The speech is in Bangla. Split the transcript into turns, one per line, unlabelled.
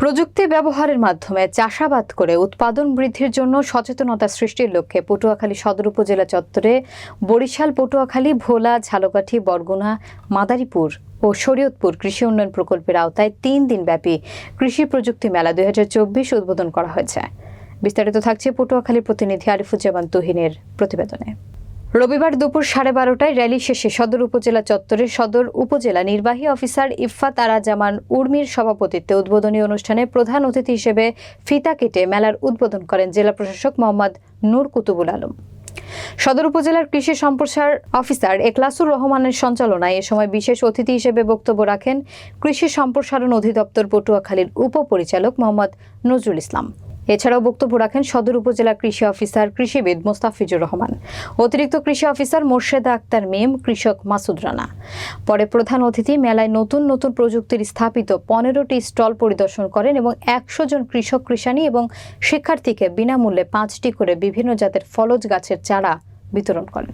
প্রযুক্তি ব্যবহারের মাধ্যমে চাষাবাদ করে উৎপাদন বৃদ্ধির জন্য সচেতনতা সৃষ্টির লক্ষ্যে পটুয়াখালী সদর উপজেলা চত্বরে বরিশাল, পটুয়াখালী, ভোলা, ঝালকাঠি, বরগুনা, মাদারীপুর ও শরীয়তপুর কৃষি উন্নয়ন প্রকল্পের আওতায় ৩ দিনব্যাপী কৃষি প্রযুক্তি মেলা ২০২৪ উদ্বোধন করা হয়েছে। বিস্তারিত থাকছে পটুয়াখালীর প্রতিনিধি আরিফুজ্জামান তুহিনের প্রতিবেদনে। রবিবার দুপুর 12:30টায় র্যালি শেষে সদর উপজেলা চত্বরে সদর উপজেলা নির্বাহী অফিসার ইফফাত আরা জামান উর্মির সভাপতিত্বে উদ্বোধনী অনুষ্ঠানে প্রধান অতিথি হিসেবে ফিতা কেটে মেলার উদ্বোধন করেন জেলা প্রশাসক মোহাম্মদ নূর কুতুবুল আলম। সদর উপজেলার কৃষি সম্প্রসার অফিসার এখলাসুর রহমানের সঞ্চালনায় এ সময় বিশেষ অতিথি হিসেবে বক্তব্য রাখেন কৃষি সম্প্রসারণ অধিদপ্তর পটুয়াখালীর উপপরিচালক মোহাম্মদ নজরুল ইসলাম। এছাড়াও বক্তব্য রাখেন সদর উপজেলা কৃষি অফিসার কৃষিবিদ মোস্তাফিজুর রহমান, অতিরিক্ত কৃষি অফিসার মোর্শেদা আক্তার মিম, কৃষক মাসুদ রানা। পরে প্রধান অতিথি মেলায় নতুন নতুন প্রযুক্তির স্থাপিত 15টি স্টল পরিদর্শন করেন এবং 100 জন কৃষক, কৃষানী এবং শিক্ষার্থীকে বিনামূল্যে 5টি করে বিভিন্ন জাতের ফলজ গাছের চারা বিতরণ করেন।